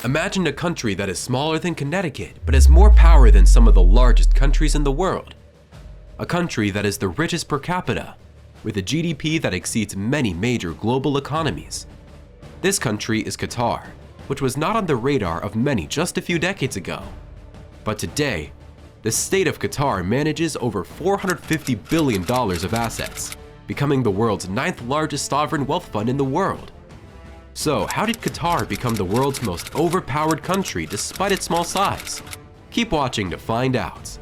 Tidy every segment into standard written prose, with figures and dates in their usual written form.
Imagine a country that is smaller than Connecticut, but has more power than some of the largest countries in the world. A country that is the richest per capita, with a GDP that exceeds many major global economies. This country is Qatar, which was not on the radar of many just a few decades ago. But today, the state of Qatar manages over $450 billion of assets, becoming the world's 9th largest sovereign wealth fund in the world. So, how did Qatar become the world's most overpowered country despite its small size? Keep watching to find out.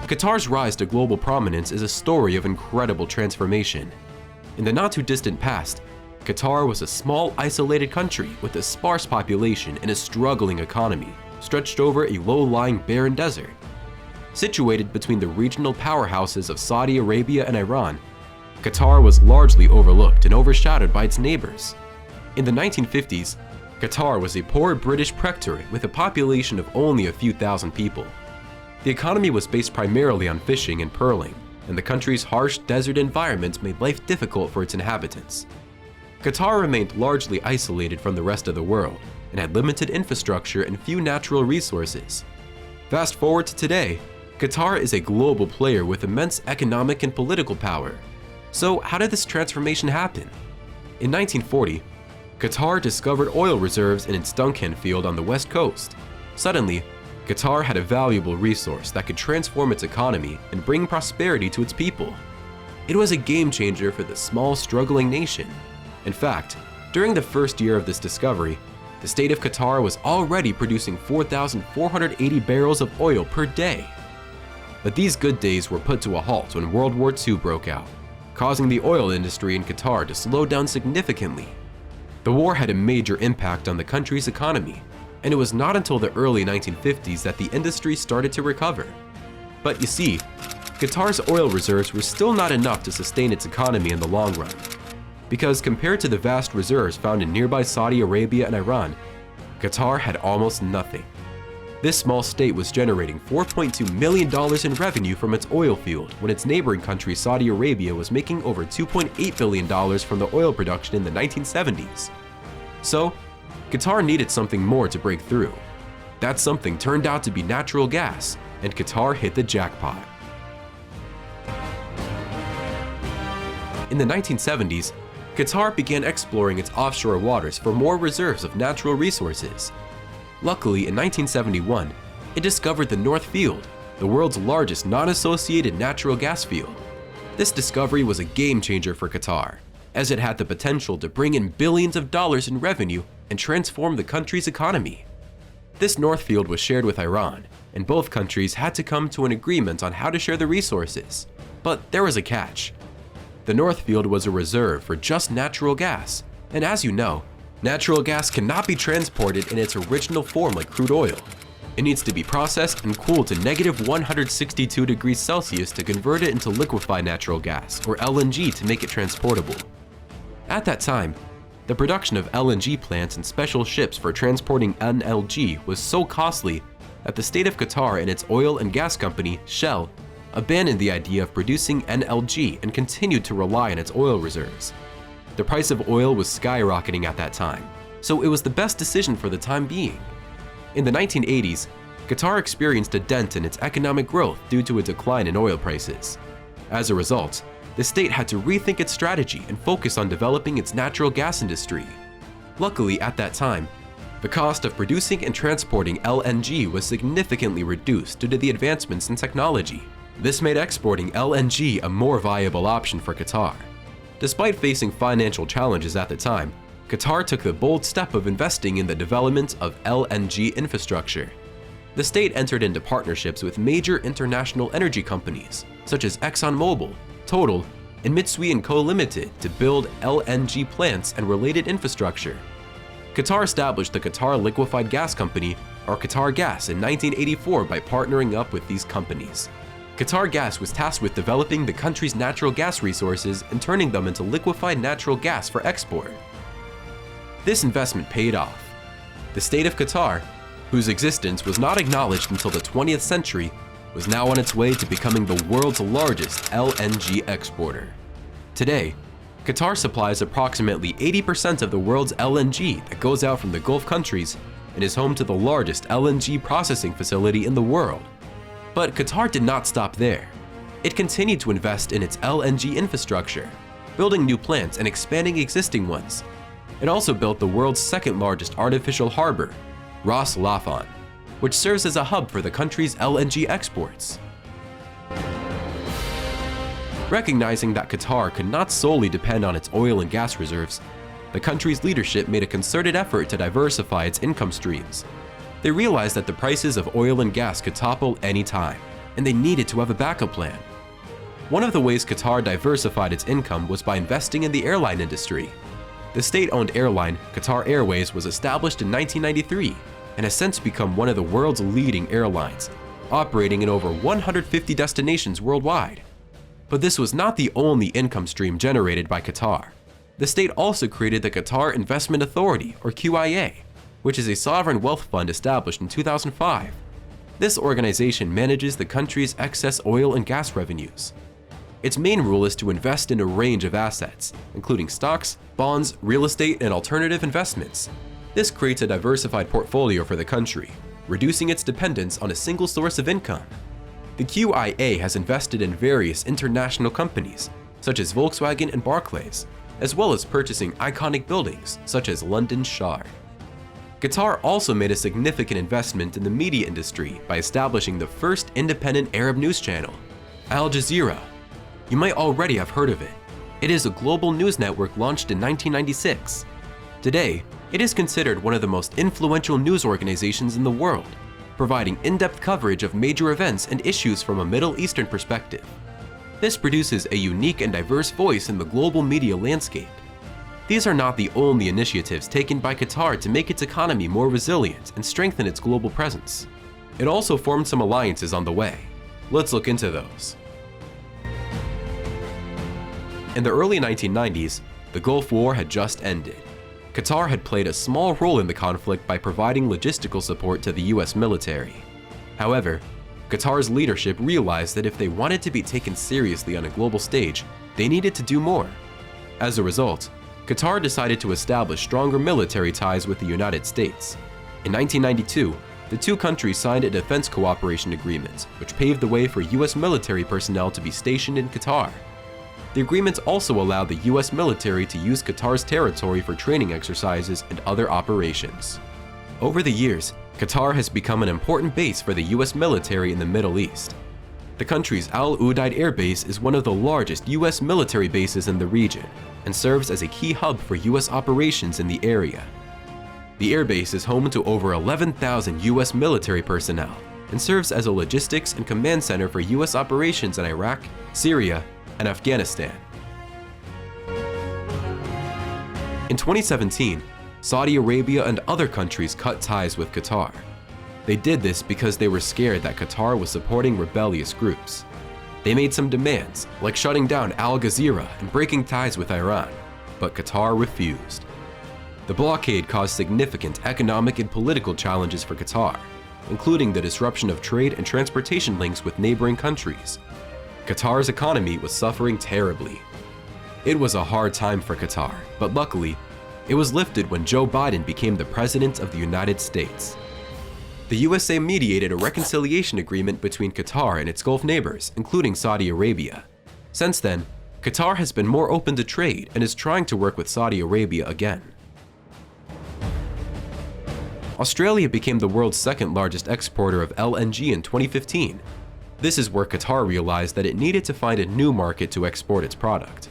Qatar's rise to global prominence is a story of incredible transformation. In the not-too-distant past, Qatar was a small, isolated country with a sparse population and a struggling economy, stretched over a low-lying barren desert. Situated between the regional powerhouses of Saudi Arabia and Iran, Qatar was largely overlooked and overshadowed by its neighbors. In the 1950s, Qatar was a poor British protectorate with a population of only a few thousand people. The economy was based primarily on fishing and pearling, and the country's harsh desert environment made life difficult for its inhabitants. Qatar remained largely isolated from the rest of the world and had limited infrastructure and few natural resources. Fast forward to today, Qatar is a global player with immense economic and political power. So how did this transformation happen? In 1940, Qatar discovered oil reserves in its Duncan field on the west coast. Suddenly, Qatar had a valuable resource that could transform its economy and bring prosperity to its people. It was a game changer for the small, struggling nation. In fact, during the first year of this discovery, the state of Qatar was already producing 4,480 barrels of oil per day. But these good days were put to a halt when World War II broke out, causing the oil industry in Qatar to slow down significantly. The war had a major impact on the country's economy, and it was not until the early 1950s that the industry started to recover. But you see, Qatar's oil reserves were still not enough to sustain its economy in the long run, because compared to the vast reserves found in nearby Saudi Arabia and Iran, Qatar had almost nothing. This small state was generating $4.2 million in revenue from its oil field when its neighboring country Saudi Arabia was making over $2.8 billion from the oil production in the 1970s. So, Qatar needed something more to break through. That something turned out to be natural gas, and Qatar hit the jackpot. In the 1970s, Qatar began exploring its offshore waters for more reserves of natural resources. Luckily, in 1971, it discovered the North Field, the world's largest non-associated natural gas field. This discovery was a game changer for Qatar, as it had the potential to bring in billions of dollars in revenue and transform the country's economy. This North Field was shared with Iran, and both countries had to come to an agreement on how to share the resources. But there was a catch. The North Field was a reserve for just natural gas, and as you know, natural gas cannot be transported in its original form like crude oil. It needs to be processed and cooled to -162 degrees Celsius to convert it into liquefied natural gas, or LNG, to make it transportable. At that time, the production of LNG plants and special ships for transporting NLG was so costly that the state of Qatar and its oil and gas company, Shell, abandoned the idea of producing NLG and continued to rely on its oil reserves. The price of oil was skyrocketing at that time, so it was the best decision for the time being. In the 1980s, Qatar experienced a dent in its economic growth due to a decline in oil prices. As a result, the state had to rethink its strategy and focus on developing its natural gas industry. Luckily, at that time, the cost of producing and transporting LNG was significantly reduced due to the advancements in technology. This made exporting LNG a more viable option for Qatar. Despite facing financial challenges at the time, Qatar took the bold step of investing in the development of LNG infrastructure. The state entered into partnerships with major international energy companies, such as ExxonMobil, Total, and Mitsui & Co. Limited to build LNG plants and related infrastructure. Qatar established the Qatar Liquefied Gas Company, or Qatar Gas, in 1984 by partnering up with these companies. Qatar Gas was tasked with developing the country's natural gas resources and turning them into liquefied natural gas for export. This investment paid off. The state of Qatar, whose existence was not acknowledged until the 20th century, was now on its way to becoming the world's largest LNG exporter. Today, Qatar supplies approximately 80% of the world's LNG that goes out from the Gulf countries and is home to the largest LNG processing facility in the world. But Qatar did not stop there. It continued to invest in its LNG infrastructure, building new plants and expanding existing ones. It also built the world's second largest artificial harbor, Ras Laffan, which serves as a hub for the country's LNG exports. Recognizing that Qatar could not solely depend on its oil and gas reserves, the country's leadership made a concerted effort to diversify its income streams. They realized that the prices of oil and gas could topple any time, and they needed to have a backup plan. One of the ways Qatar diversified its income was by investing in the airline industry. The state-owned airline, Qatar Airways, was established in 1993 and has since become one of the world's leading airlines, operating in over 150 destinations worldwide. But this was not the only income stream generated by Qatar. The state also created the Qatar Investment Authority, or QIA, which is a sovereign wealth fund established in 2005. This organization manages the country's excess oil and gas revenues. Its main rule is to invest in a range of assets, including stocks, bonds, real estate, and alternative investments. This creates a diversified portfolio for the country, reducing its dependence on a single source of income. The QIA has invested in various international companies, such as Volkswagen and Barclays, as well as purchasing iconic buildings such as London's Shard. Qatar also made a significant investment in the media industry by establishing the first independent Arab news channel, Al Jazeera. You might already have heard of it. It is a global news network launched in 1996. Today, it is considered one of the most influential news organizations in the world, providing in-depth coverage of major events and issues from a Middle Eastern perspective. This produces a unique and diverse voice in the global media landscape. These are not the only initiatives taken by Qatar to make its economy more resilient and strengthen its global presence. It also formed some alliances on the way. Let's look into those. In the early 1990s, the Gulf War had just ended. Qatar had played a small role in the conflict by providing logistical support to the US military. However, Qatar's leadership realized that if they wanted to be taken seriously on a global stage, they needed to do more. As a result, Qatar decided to establish stronger military ties with the United States. In 1992, the two countries signed a defense cooperation agreement, which paved the way for US military personnel to be stationed in Qatar. The agreements also allowed the US military to use Qatar's territory for training exercises and other operations. Over the years, Qatar has become an important base for the US military in the Middle East. The country's Al Udeid Air Base is one of the largest US military bases in the region and serves as a key hub for US operations in the area. The airbase is home to over 11,000 US military personnel and serves as a logistics and command center for US operations in Iraq, Syria, and Afghanistan. In 2017, Saudi Arabia and other countries cut ties with Qatar. They did this because they were scared that Qatar was supporting rebellious groups. They made some demands, like shutting down Al Jazeera and breaking ties with Iran, but Qatar refused. The blockade caused significant economic and political challenges for Qatar, including the disruption of trade and transportation links with neighboring countries. Qatar's economy was suffering terribly. It was a hard time for Qatar, but luckily, it was lifted when Joe Biden became the President of the United States. The USA mediated a reconciliation agreement between Qatar and its Gulf neighbors, including Saudi Arabia. Since then, Qatar has been more open to trade and is trying to work with Saudi Arabia again. Australia became the world's second largest exporter of LNG in 2015. This is where Qatar realized that it needed to find a new market to export its product.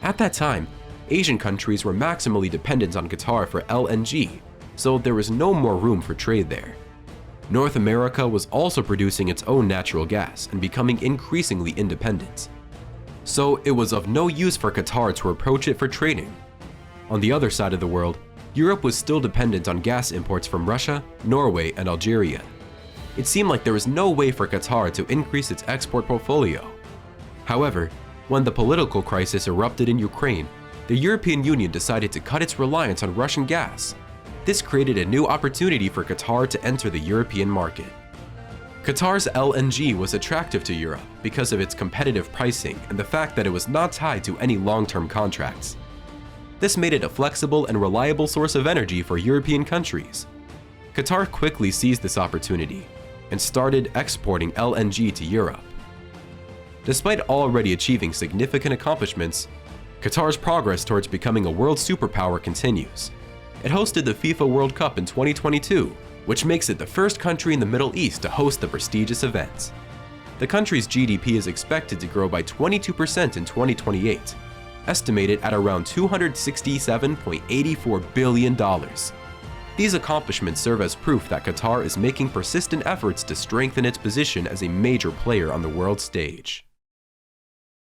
At that time, Asian countries were maximally dependent on Qatar for LNG, so there was no more room for trade there. North America was also producing its own natural gas and becoming increasingly independent. So it was of no use for Qatar to approach it for trading. On the other side of the world, Europe was still dependent on gas imports from Russia, Norway, and Algeria. It seemed like there was no way for Qatar to increase its export portfolio. However, when the political crisis erupted in Ukraine, the European Union decided to cut its reliance on Russian gas. This created a new opportunity for Qatar to enter the European market. Qatar's LNG was attractive to Europe because of its competitive pricing and the fact that it was not tied to any long-term contracts. This made it a flexible and reliable source of energy for European countries. Qatar quickly seized this opportunity and started exporting LNG to Europe. Despite already achieving significant accomplishments, Qatar's progress towards becoming a world superpower continues. It hosted the FIFA World Cup in 2022, which makes it the first country in the Middle East to host the prestigious event. The country's GDP is expected to grow by 22% in 2028, estimated at around $267.84 billion. These accomplishments serve as proof that Qatar is making persistent efforts to strengthen its position as a major player on the world stage.